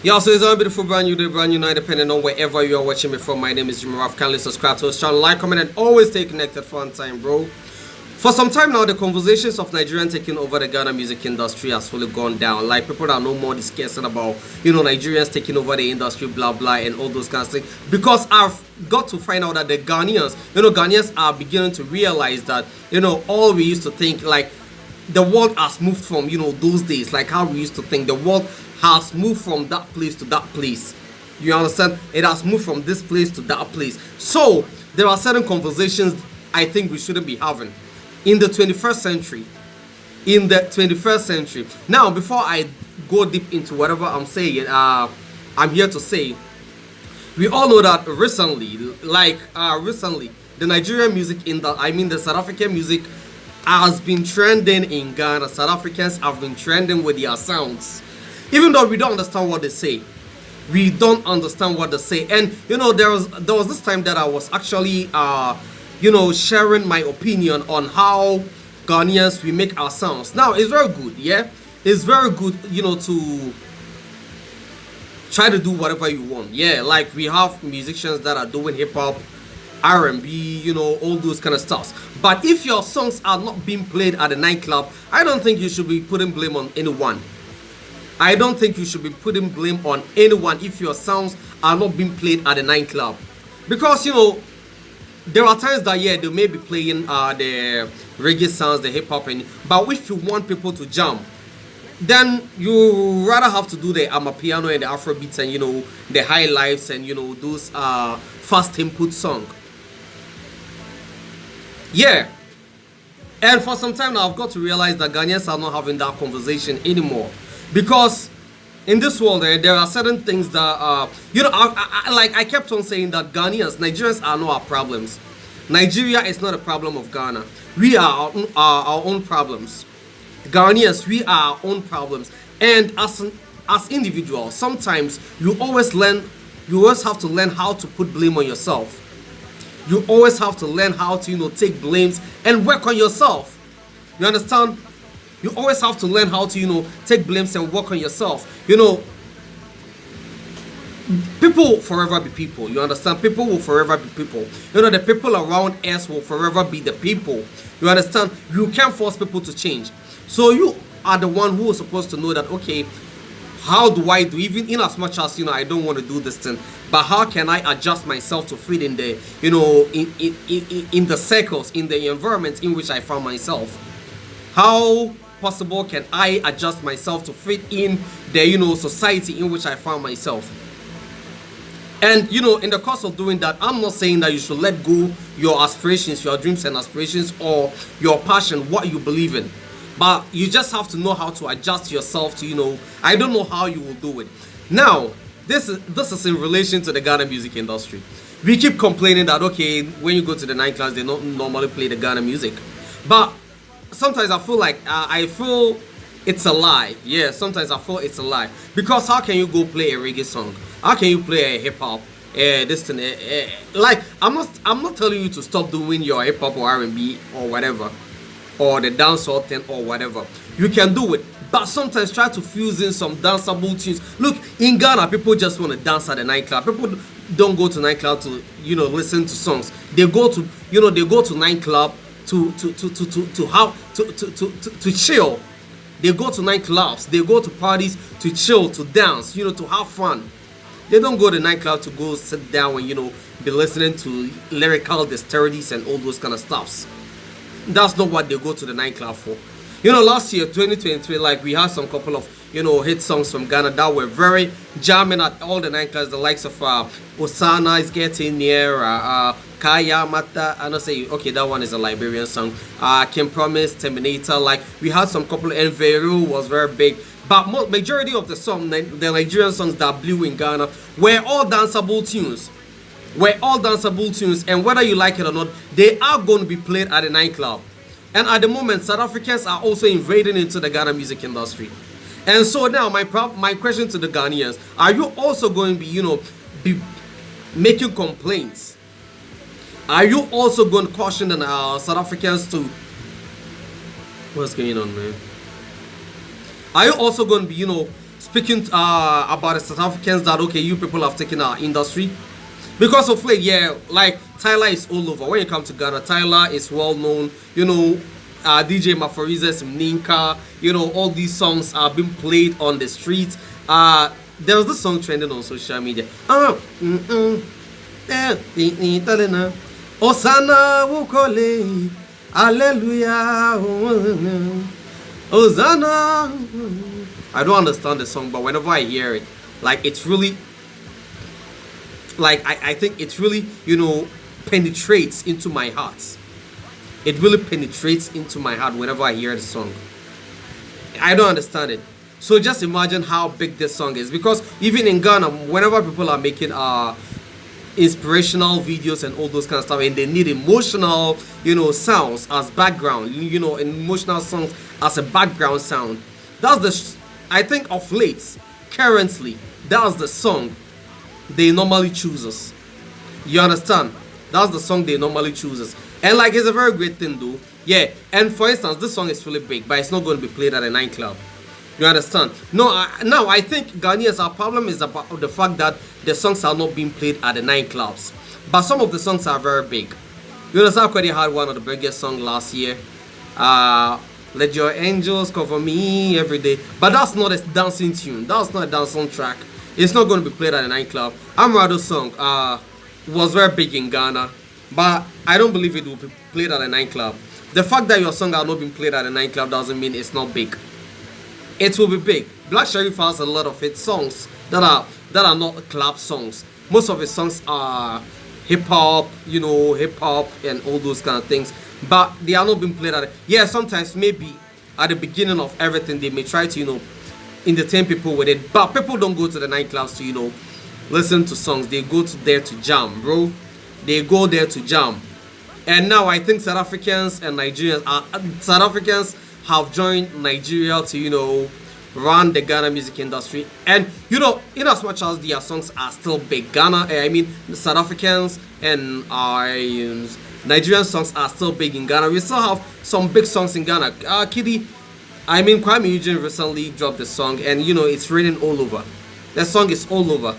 Yeah, so it's a beautiful brand new day, brand new night, depending on wherever you are watching me from. My name is Jimmy Ruff. Kindly subscribe to this channel, like, comment, and always stay connected for one time, bro. For some time now, the conversations of Nigerian taking over the Ghana music industry has fully gone down. Like, people are no more discussing about, Nigerians taking over the industry, blah, blah, and all those kinds of things. Because I've got to find out that the Ghanaians, Ghanaians are beginning to realize that, all we used to think, like, the world has moved from, those days, like how we used to think. The world has moved from that place to that place. You understand? It has moved from this place to that place. So there are certain conversations I think we shouldn't be having in the 21st century. In the 21st century. Now, before I go deep into whatever I'm saying, I'm here to say we all know that recently, the Nigerian music the South African music has been trending in Ghana. South Africans have been trending with their sounds. Even though we don't understand what they say. We don't understand what they say. And there was this time that I was actually sharing my opinion on how Ghanaians we make our sounds. Now it's very good, yeah? It's very good, to try to do whatever you want. Yeah, like we have musicians that are doing hip hop, R&B, all those kind of stuff. But if your songs are not being played at a nightclub, I don't think you should be putting blame on anyone. I don't think you should be putting blame on anyone if your sounds are not being played at a nightclub. Because, there are times that, yeah, they may be playing the reggae sounds, the hip-hop, but if you want people to jam, then you rather have to do the amapiano and the Afrobeats and, the high lives and, those fast input song. Yeah. And for some time now, I've got to realize that Ghanaians are not having that conversation anymore. Because in this world, there are certain things that, I kept on saying that Nigerians are not our problems. Nigeria is not a problem of Ghana. We are our own problems. Ghanaians, we are our own problems. And as individuals, sometimes you always have to learn how to put blame on yourself. You always have to learn how to, take blames and work on yourself. You understand? You always have to learn how to, take blames and work on yourself. People forever be people. You understand? People will forever be people. The people around us will forever be the people. You understand? You can't force people to change. So you are the one who is supposed to know that, okay, how do I do, even in as much as, I don't want to do this thing, but how can I adjust myself to fit in the, in the circles, in the environment in which I found myself? How possible can I adjust myself to fit in the society in which I found myself? And in the course of doing that, I'm not saying that you should let go your aspirations, your dreams and aspirations, or your passion, what you believe in. But you just have to know how to adjust yourself to, I don't know how you will do it. Now, this is in relation to the Ghana music industry. We keep complaining that, okay, when you go to the nightclubs, they don't normally play the Ghana music. But sometimes I feel it's a lie. Yeah, sometimes I feel it's a lie. Because how can you go play a reggae song? How can you play a hip hop? This thing, like I'm not telling you to stop doing your hip hop or R&B or whatever, or the dancehall thing or whatever. You can do it, but sometimes try to fuse in some danceable tunes. Look, in Ghana, people just want to dance at the nightclub. People don't go to nightclub to listen to songs. They go to nightclub to chill. They go to nightclubs, they go to parties to chill, to dance, to have fun. They don't go to nightclub to go sit down and be listening to lyrical dexterities and all those kind of stuffs. That's not what they go to the nightclub for. Last year, 2023, like we had some couple of hit songs from Ghana that were very jamming at all the nightclubs, the likes of Osana is Getting Near, Kaya Mata, and I say, okay, that one is a Liberian song. Can Promise, Terminator, like we had some couple, Invade was very big. But majority of the Nigerian songs that blew in Ghana were all danceable tunes. And whether you like it or not, they are going to be played at a nightclub. And at the moment, South Africans are also invading into the Ghana music industry. And so now, my question to the Ghanaians: are you also going to be making complaints? Are you also going to caution the South Africans to? What's going on, man? Are you also going to be, speaking about the South Africans that okay, you people have taken our industry. Because of late, yeah, like Tyler is all over. When you come to Ghana, Tyler is well known. You know, DJ Mafariza's Ninka. You know, all these songs are being played on the streets. There was this song trending on social media. Osana wukole, Hallelujah, Hosanna. I don't understand the song, but whenever I hear it, like it's really, like I think it really, you know, penetrates into my heart. It really penetrates into my heart whenever I hear the song. I don't understand it. So just imagine how big this song is, because even in Ghana, whenever people are making inspirational videos and all those kind of stuff, and they need emotional, you know, sounds as background, you know, emotional songs as a background sound, that's the I think of late, currently, that's the song they normally chooses. You understand? That's the song they normally chooses. And like, it's a very great thing though. Yeah, and for instance, this song is really big, but it's not going to be played at a nightclub. You understand? No, now I think Ghanaians, our problem is about the fact that the songs are not being played at the nightclubs. But some of the songs are very big. You know, Sarkodie had one of the biggest songs last year. Let your angels cover me every day. But that's not a dancing tune. That's not a dancing track. It's not going to be played at a nightclub. Amrado's song was very big in Ghana, but I don't believe it will be played at a nightclub. The fact that your song are not being played at a nightclub doesn't mean it's not big. It will be big. Black Sherif has a lot of its songs that are not club songs. Most of his songs are hip hop, you know, hip hop and all those kind of things. But they are not being played at it. Yeah, sometimes maybe at the beginning of everything they may try to, you know, entertain people with it. But people don't go to the nightclubs to, you know, listen to songs. They go to there to jam, bro. They go there to jam. And now I think South Africans and Nigerians South Africans have joined Nigeria to, you know, run the Ghana music industry. And you know, in as much as their songs are still big, South Africans and Nigerian songs are still big in Ghana. We still have some big songs in Ghana. Kwame Eugene recently dropped the song, and you know, it's raining all over. The song is all over.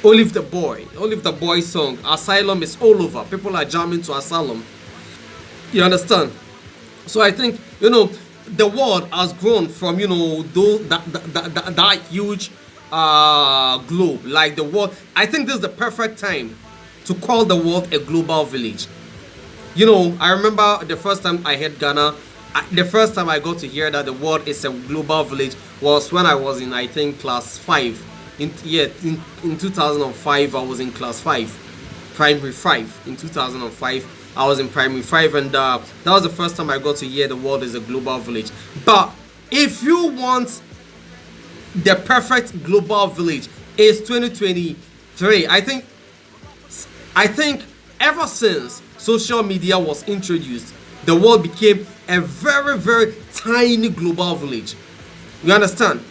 Olive the Boy song, Asylum, is all over. People are jamming to Asylum. You understand? So I think, you know, the world has grown from, you know, that huge globe. Like the world, I think this is the perfect time to call the world a global village. You know, I remember the first time I heard Ghana, the first time I got to hear that the world is a global village was when I was in, I think, class 5. In 2005, I was in class 5, primary 5. In 2005, I was in primary 5, and that was the first time I got to hear the world is a global village. But if you want the perfect global village, it's 2023. I think ever since social media was introduced, the world became a very, very tiny global village. You understand?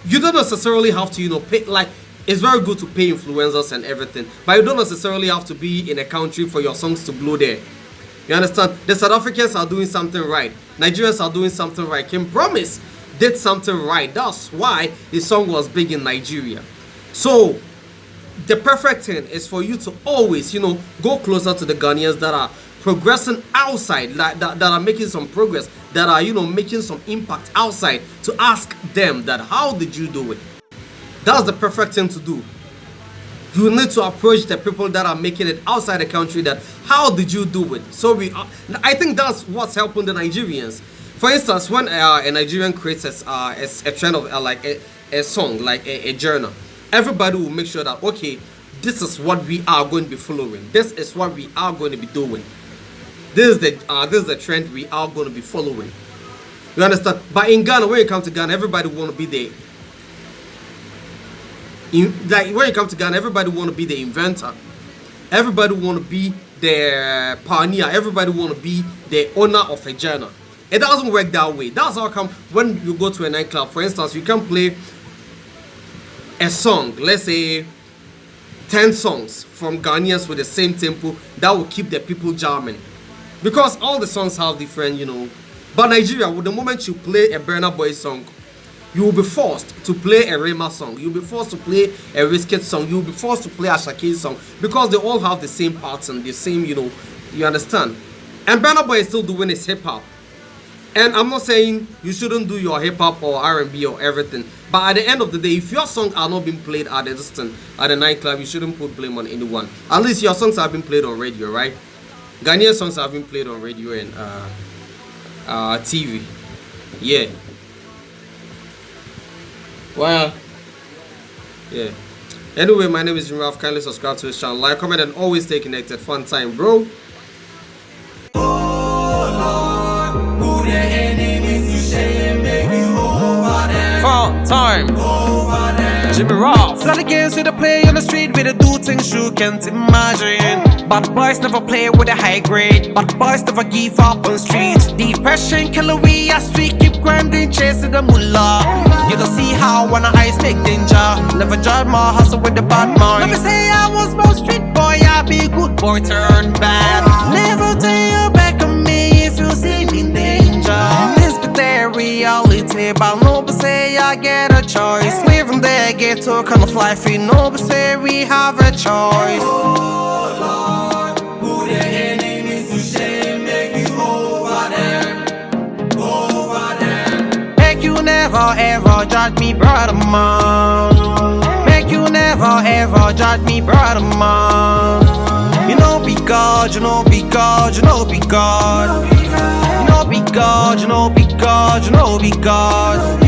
You don't necessarily have to, you know, pay, like, it's very good to pay influencers and everything, but you don't necessarily have to be in a country for your songs to blow there. You understand? The South Africans are doing something right. Nigerians are doing something right. Kim Promise did something right. That's why his song was big in Nigeria. So the perfect thing is for you to always, you know, go closer to the Ghanaians that are progressing outside, like that are making some progress, that are, you know, making some impact outside, to ask them that how did you do it. That's the perfect thing to do. You need to approach the people that are making it outside the country, that how did you do it. So I think that's what's helping the Nigerians. For instance, when a Nigerian creates a trend of a song, like a journal, everybody will make sure that, okay, this is what we are going to be following. This is what we are going to be doing. This is the trend we are going to be following. You understand? But in Ghana, when you come to Ghana, everybody want to be there. When you come to Ghana, everybody want to be the inventor. Everybody want to be the pioneer. Everybody want to be the owner of a journal. It doesn't work that way. That's how come when you go to a nightclub, for instance, you can play a song, let's say 10 songs from Ghanaians with the same tempo, that will keep the people jamming. Because all the songs have different, you know. But Nigeria, the moment you play a Burna Boy song, you will be forced to play a Rema song. You'll be forced to play a wizkid song. You'll be forced to play a sarkodie song because they all have the same pattern, the same, you know, you understand. And Burna Boy is still doing his hip hop. And I'm not saying you shouldn't do your hip hop or R&B or everything, but at the end of the day, if your songs are not being played at the nightclub, you shouldn't put blame on anyone. At least your songs have been played on radio, right? Ghanaian songs have been played on radio and TV. Yeah. Well, yeah. Anyway, my name is Jimmy. Kindly subscribe to this channel, like, comment, and always stay connected. Fun time, bro. Fun time. Jimmy Rough. Lot of games with a play on the street with a do things you can't imagine. But boys never play with a high grade. But boys never give up on street. Depression, calorie, as we keep grinding, chasing the mullah. You don't see how when I take danger. Never judge my hustle with the bad mind. Let me say I was more street boy, I be good boy turn bad. Never turn your back on me if you see me in danger. This be their reality, but nobody say I get a choice. Living there, get to kind of life, we nobody say we have a choice. Oh Lord, put the enemies to shame, make you over them. Make you never ever judge me, brother man. Make you never ever judge me, brother man. You know be God, you know be God, you know be God. You know be God, you know be God, you know be God.